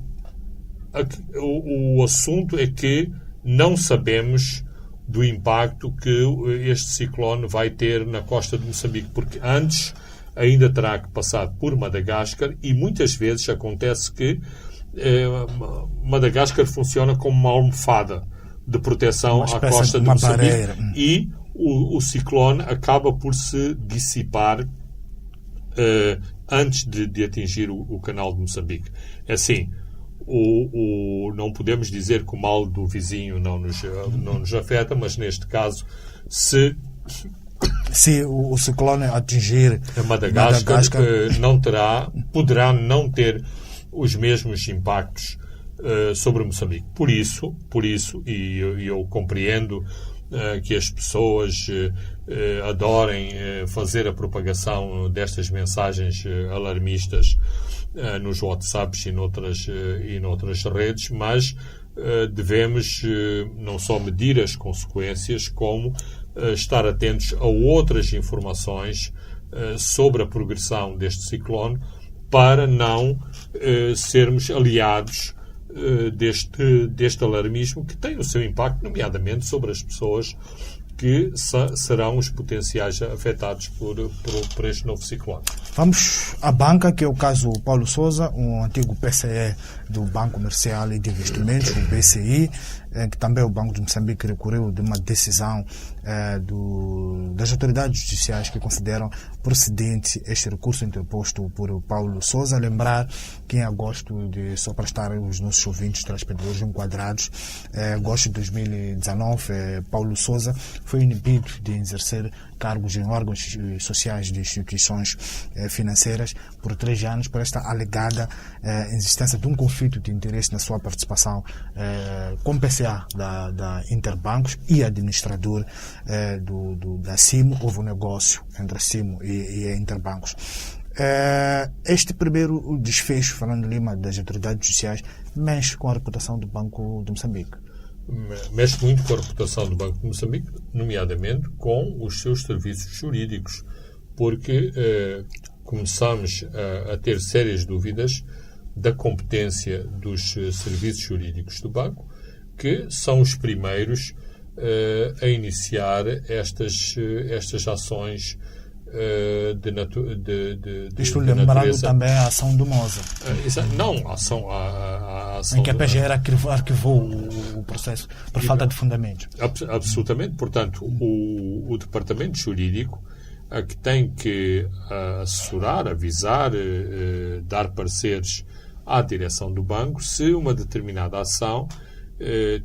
assunto é que não sabemos do impacto que este ciclone vai ter na costa de Moçambique, porque antes ainda terá que passar por Madagascar e muitas vezes acontece que Madagascar funciona como uma almofada de proteção à costa de Moçambique e o ciclone acaba por se dissipar antes de atingir o canal de Moçambique. É assim, não podemos dizer que o mal do vizinho não nos afeta, mas neste caso, se o ciclone atingir Madagascar poderá não ter os mesmos impactos sobre Moçambique. Por isso, e eu compreendo que as pessoas adorem fazer a propagação destas mensagens alarmistas nos WhatsApps e noutras redes, mas devemos não só medir as consequências, como estar atentos a outras informações sobre a progressão deste ciclone para não sermos aliados deste alarmismo que tem o seu impacto, nomeadamente sobre as pessoas que serão os potenciais afetados por este novo ciclone. Vamos à banca, que é o caso Paulo Sousa, um antigo PCE do Banco Comercial e de Investimentos, o BCI, que também o Banco de Moçambique recorreu de uma decisão das autoridades judiciais que consideram procedente este recurso interposto por Paulo Sousa. Lembrar que em agosto, só para estar os nossos ouvintes, telespectadores enquadrados, agosto de 2019, Paulo Sousa foi inibido de exercer cargos em órgãos sociais de instituições financeiras por 3 anos por esta alegada existência de um conflito de interesse na sua participação como PCA da Interbancos e administrador da CIMO. Houve um negócio entre a CIMO e a Interbancos. Este primeiro desfecho, Fernando Lima, das autoridades judiciais, mexe com a reputação do Banco de Moçambique. Mexe muito com a reputação do Banco de Moçambique, nomeadamente com os seus serviços jurídicos, porque começamos a ter sérias dúvidas da competência dos serviços jurídicos do banco, que são os primeiros a iniciar estas ações Isto lembrando natureza. Também a ação do Moza. Não, a ação em que a PGR arquivou o processo por falta de fundamentos. Absolutamente. Portanto, o departamento jurídico que tem que assessorar, avisar, dar pareceres à direção do banco se uma determinada ação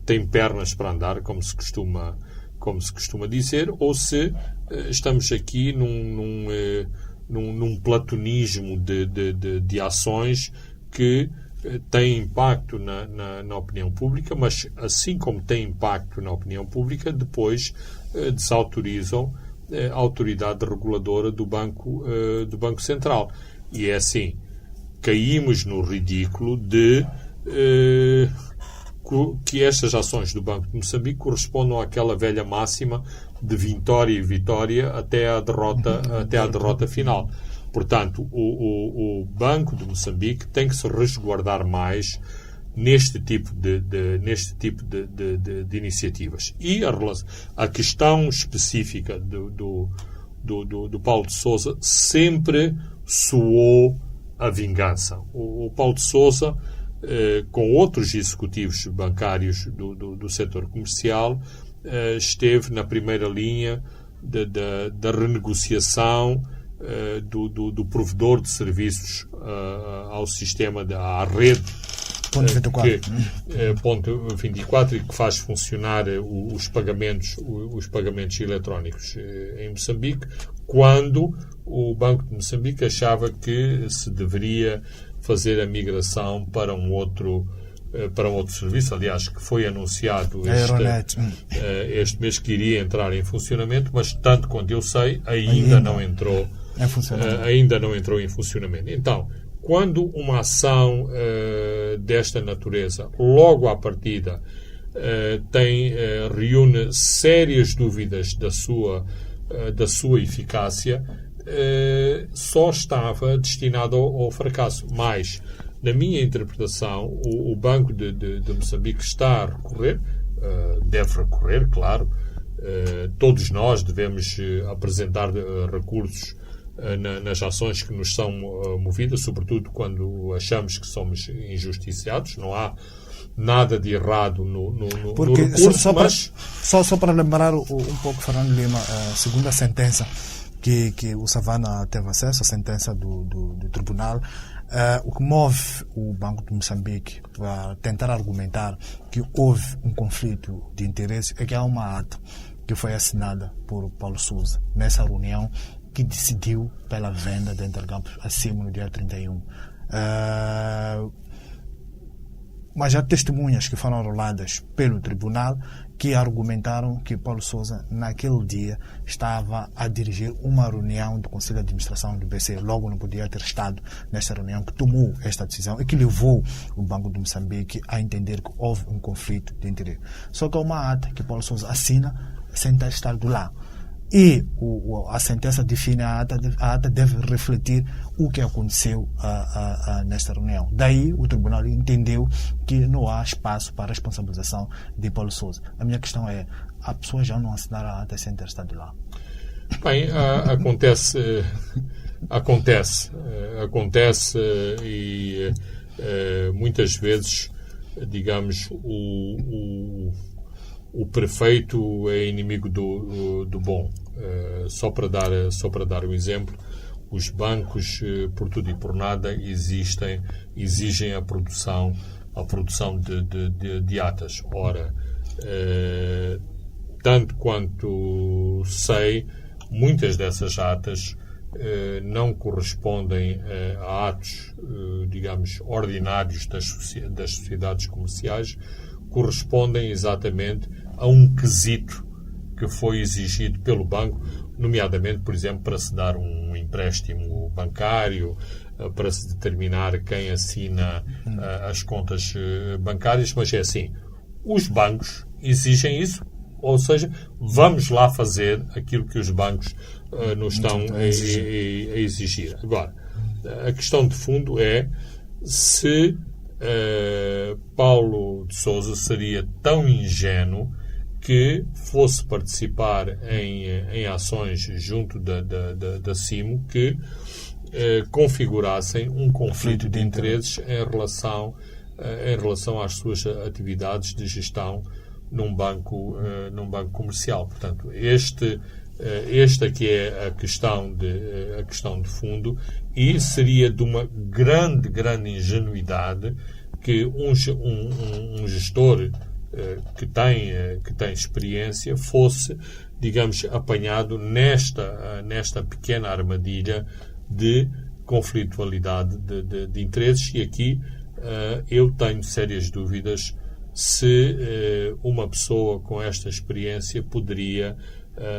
tem pernas para andar, como se costuma dizer, ou se estamos aqui num platonismo de ações que têm impacto na opinião pública, mas assim como têm impacto na opinião pública, depois desautorizam a autoridade reguladora do Banco Central. E é assim, caímos no ridículo de que estas ações do Banco de Moçambique correspondam àquela velha máxima de vitória e vitória até à derrota final. Portanto, o Banco de Moçambique tem que se resguardar mais neste tipo de iniciativas. E a questão específica do Paulo de Sousa sempre soou a vingança. O Paulo de Sousa, com outros executivos bancários do setor comercial, esteve na primeira linha da renegociação do provedor de serviços ao sistema, à rede ponto 24. Ponto 24, e que faz funcionar os pagamentos eletrónicos em Moçambique, quando o Banco de Moçambique achava que se deveria fazer a migração para um outro serviço, aliás, que foi anunciado este mês que iria entrar em funcionamento, mas tanto quanto eu sei, ainda não entrou em funcionamento. Então, quando uma ação desta natureza, logo à partida, reúne sérias dúvidas da sua eficácia, só estava destinado ao fracasso. Mas, na minha interpretação, o Banco de Moçambique está a recorrer, deve recorrer, claro. Todos nós devemos apresentar recursos nas ações que nos são movidas, sobretudo quando achamos que somos injustiçados. Não há nada de errado no recurso, só para lembrar um pouco, Fernando Lima, a segunda sentença que o Savana teve acesso, a sentença do tribunal, o que move o Banco de Moçambique para tentar argumentar que houve um conflito de interesse é que há uma ata que foi assinada por Paulo Sousa nessa reunião, que decidiu pela venda de Intercampos acima no dia 31. Mas há testemunhas que foram roladas pelo tribunal que argumentaram que Paulo Sousa, naquele dia, estava a dirigir uma reunião do Conselho de Administração do BC. Logo não podia ter estado nesta reunião, que tomou esta decisão e que levou o Banco de Moçambique a entender que houve um conflito de interesse. Só que há uma ata que Paulo Sousa assina sem estar do lado. E a sentença define a ata deve refletir o que aconteceu nesta reunião. Daí o tribunal entendeu que não há espaço para a responsabilização de Paulo Sousa. A minha questão é, a pessoa já não assinar a ata sem ter estado lá? Bem, acontece e muitas vezes, digamos, o prefeito é inimigo do bom. Só para dar um exemplo, os bancos, por tudo e por nada, exigem a produção de atas. Ora, tanto quanto sei, muitas dessas atas não correspondem a atos, digamos, ordinários das sociedades comerciais, correspondem exatamente a um quesito que foi exigido pelo banco, nomeadamente, por exemplo, para se dar um empréstimo bancário, para se determinar quem assina as contas bancárias, mas é assim, os bancos exigem isso, ou seja, vamos lá fazer aquilo que os bancos nos estão a exigir. Agora, a questão de fundo é se Paulo de Sousa seria tão ingênuo que fosse participar em ações junto da CIMO que configurassem um conflito de interesses em relação às suas atividades de gestão num banco comercial. Portanto, esta que é a questão de fundo, e seria de uma grande ingenuidade que um gestor que tem experiência fosse, digamos, apanhado nesta pequena armadilha de conflitualidade de interesses. E aqui eu tenho sérias dúvidas se uma pessoa com esta experiência poderia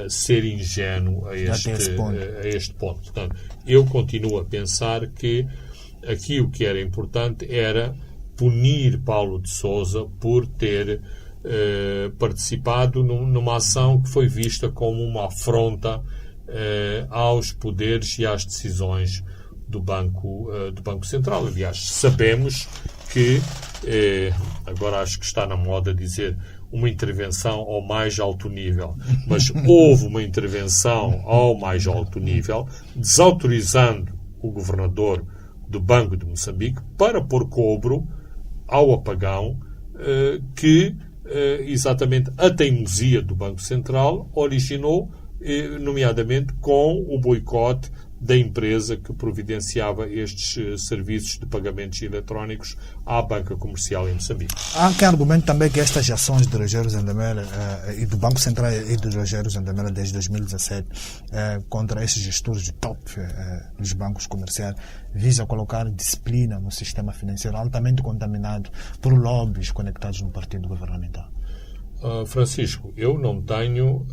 ser ingênuo a este ponto. Portanto, eu continuo a pensar que aqui o que era importante era punir Paulo de Sousa por ter participado numa ação que foi vista como uma afronta aos poderes e às decisões do Banco Central. Aliás, sabemos que, agora acho que está na moda dizer uma intervenção ao mais alto nível, mas houve uma intervenção ao mais alto nível, desautorizando o governador do Banco de Moçambique para pôr cobro ao apagão que exatamente a teimosia do Banco Central originou, nomeadamente com o boicote da empresa que providenciava estes serviços de pagamentos eletrónicos à banca comercial em Moçambique. Há quem argumente também que estas ações de Rogério Zandamela e do Banco Central e de Rogério Zandamela desde 2017 contra esses gestores de top dos bancos comerciais visa colocar disciplina no sistema financeiro altamente contaminado por lobbies conectados no partido governamental. Francisco, eu não tenho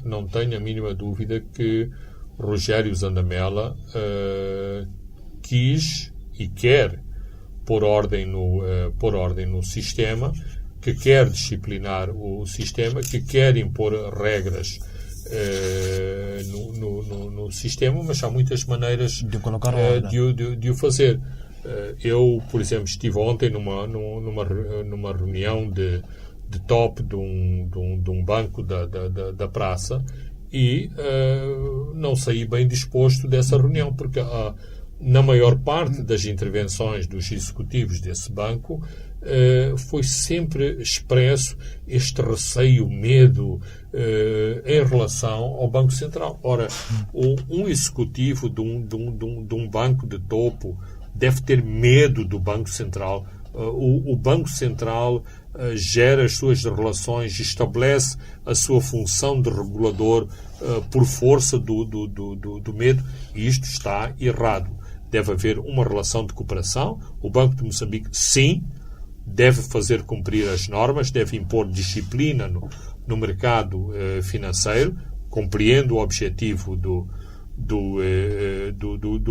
a mínima dúvida que Rogério Zandamela quis e quer pôr ordem no sistema, que quer disciplinar o sistema, que quer impor regras no sistema, mas há muitas maneiras de o fazer. Eu, por exemplo, estive ontem numa reunião de top de um banco da praça e não saí bem disposto dessa reunião, porque na maior parte das intervenções dos executivos desse banco foi sempre expresso este receio, medo em relação ao Banco Central. Ora, um executivo de um banco de topo deve ter medo do Banco Central. O Banco Central gera as suas relações, estabelece a sua função de regulador por força do medo, e isto está errado. Deve haver uma relação de cooperação. O Banco de Moçambique, sim, deve fazer cumprir as normas, deve impor disciplina no mercado financeiro. Compreendo o objetivo do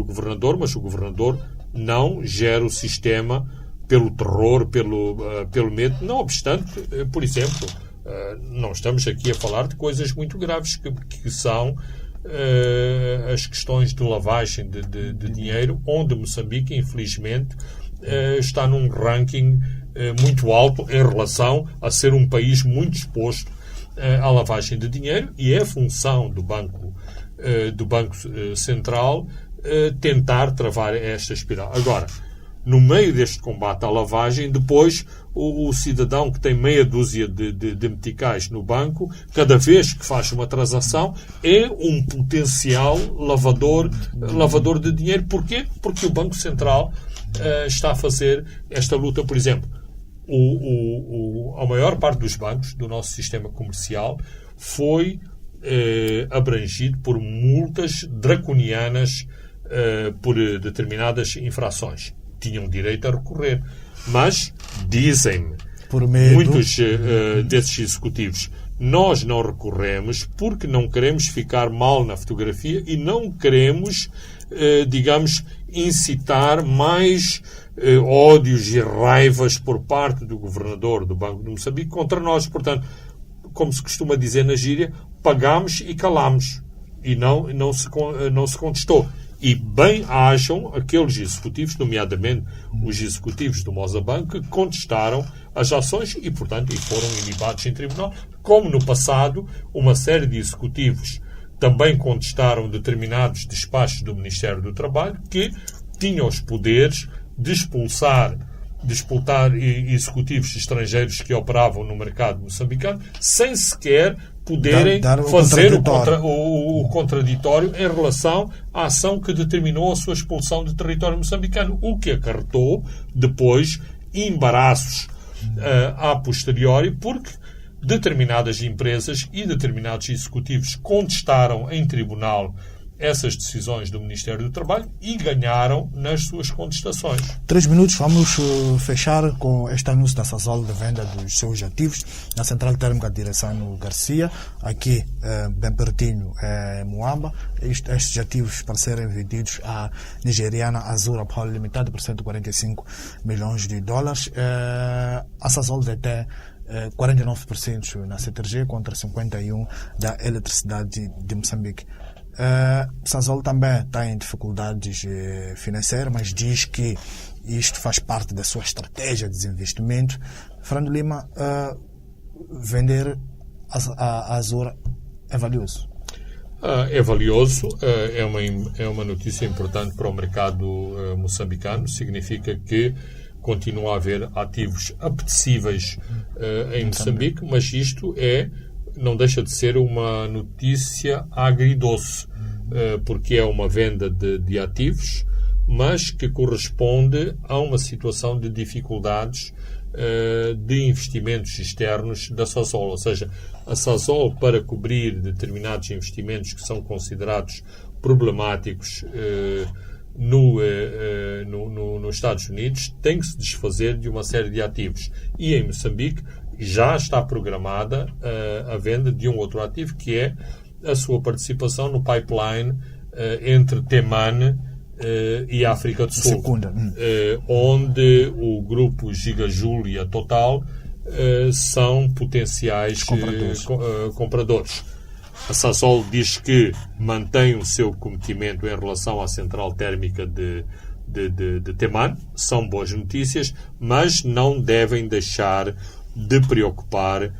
governador, mas o governador não gera o sistema pelo terror, pelo medo. Não obstante, por exemplo, não estamos aqui a falar de coisas muito graves que são as questões de lavagem de dinheiro, onde Moçambique, infelizmente, está num ranking muito alto em relação a ser um país muito exposto à lavagem de dinheiro, e é função do Banco Central tentar travar esta espiral. Agora, no meio deste combate à lavagem, depois o cidadão que tem meia dúzia de meticais no banco, cada vez que faz uma transação, é um potencial lavador de dinheiro. Porquê? Porque o Banco Central está a fazer esta luta. Por exemplo, a maior parte dos bancos do nosso sistema comercial foi abrangido por multas draconianas por determinadas infrações. Tinham direito a recorrer. Mas, dizem-me muitos desses executivos, nós não recorremos porque não queremos ficar mal na fotografia e não queremos, digamos, incitar mais ódios e raivas por parte do governador do Banco de Moçambique contra nós. Portanto, como se costuma dizer na gíria, pagamos e calamos. E não se contestou. E bem hajam aqueles executivos, nomeadamente os executivos do Mosabank, que contestaram as ações e, portanto, foram inibados em tribunal, como no passado uma série de executivos também contestaram determinados despachos do Ministério do Trabalho que tinham os poderes de expultar executivos estrangeiros que operavam no mercado moçambicano sem sequer poderem fazer o contraditório em relação à ação que determinou a sua expulsão do território moçambicano, o que acarretou depois embaraços a posteriori, porque determinadas empresas e determinados executivos contestaram em tribunal essas decisões do Ministério do Trabalho e ganharam nas suas contestações. 3 minutos, vamos fechar com este anúncio da Sasol de venda dos seus ativos na Central Térmica de Ressano Garcia, aqui bem pertinho, Moamba. Estes ativos para serem vendidos à nigeriana Azura Power Limited por 145 milhões de dólares. A Sasol detém 49% na CTRG contra 51% da eletricidade de Moçambique. Sasol também está em dificuldades financeiras, mas diz que isto faz parte da sua estratégia de desinvestimento. Fernando Lima, vender a Azura é valioso? É valioso, é uma notícia importante para o mercado moçambicano. Significa que continua a haver ativos apetecíveis em Moçambique, mas isto não deixa de ser uma notícia agridoce, porque é uma venda de ativos, mas que corresponde a uma situação de dificuldades de investimentos externos da Sasol. Ou seja, a Sasol, para cobrir determinados investimentos que são considerados problemáticos nos Estados Unidos, tem que se desfazer de uma série de ativos. E em Moçambique já está programada a venda de um outro ativo, que é a sua participação no pipeline entre Temane e África do Sul, onde o grupo Gigajoule e a Total são potenciais compradores. A Sasol diz que mantém o seu comprometimento em relação à central térmica de Temane. São boas notícias, mas não devem deixar de preocupar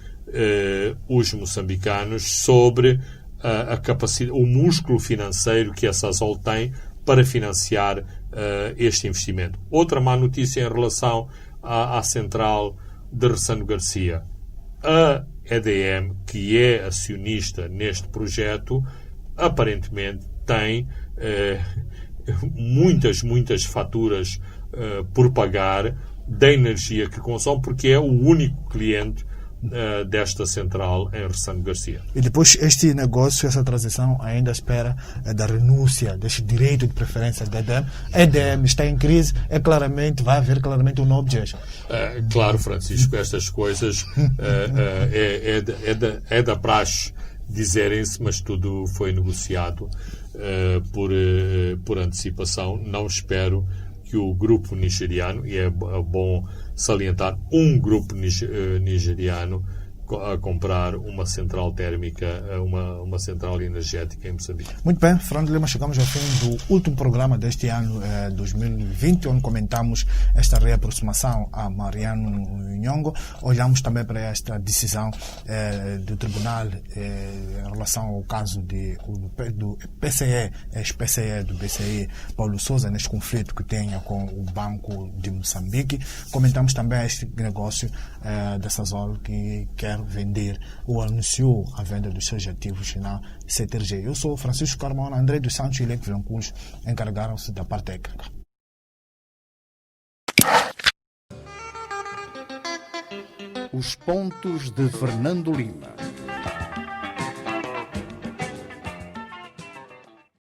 os moçambicanos sobre a capacidade, o músculo financeiro que a Sasol tem para financiar este investimento. Outra má notícia em relação à central de Ressano Garcia. A EDM, que é acionista neste projeto, aparentemente tem muitas faturas por pagar da energia que consome, porque é o único cliente desta central em Ressano Garcia. E depois este negócio, essa transição, ainda espera da renúncia deste direito de preferência da EDM. A EDM está em crise, vai haver claramente um novo objeto. Claro, Francisco, estas coisas é da praxe dizerem-se, mas tudo foi negociado por antecipação. Não espero que o grupo nigeriano, e é bom salientar, um grupo nigeriano a comprar uma central térmica, uma central energética em Moçambique. Muito bem, Fernando Lima, chegamos ao fim do último programa deste ano 2020, onde comentamos esta reaproximação a Mariano Nhongo. Olhamos também para esta decisão do Tribunal em relação ao caso do PCE, ex-PCE do BCE, Paulo Sousa, neste conflito que tem com o Banco de Moçambique. Comentamos também este negócio da Sasol, que quer vender ou anunciou a venda dos seus ativos na CTRG. Eu sou Francisco Carmona, André dos Santos e Leque Vilanculos encarregaram-se da parte técnica. Os pontos de Fernando Lima.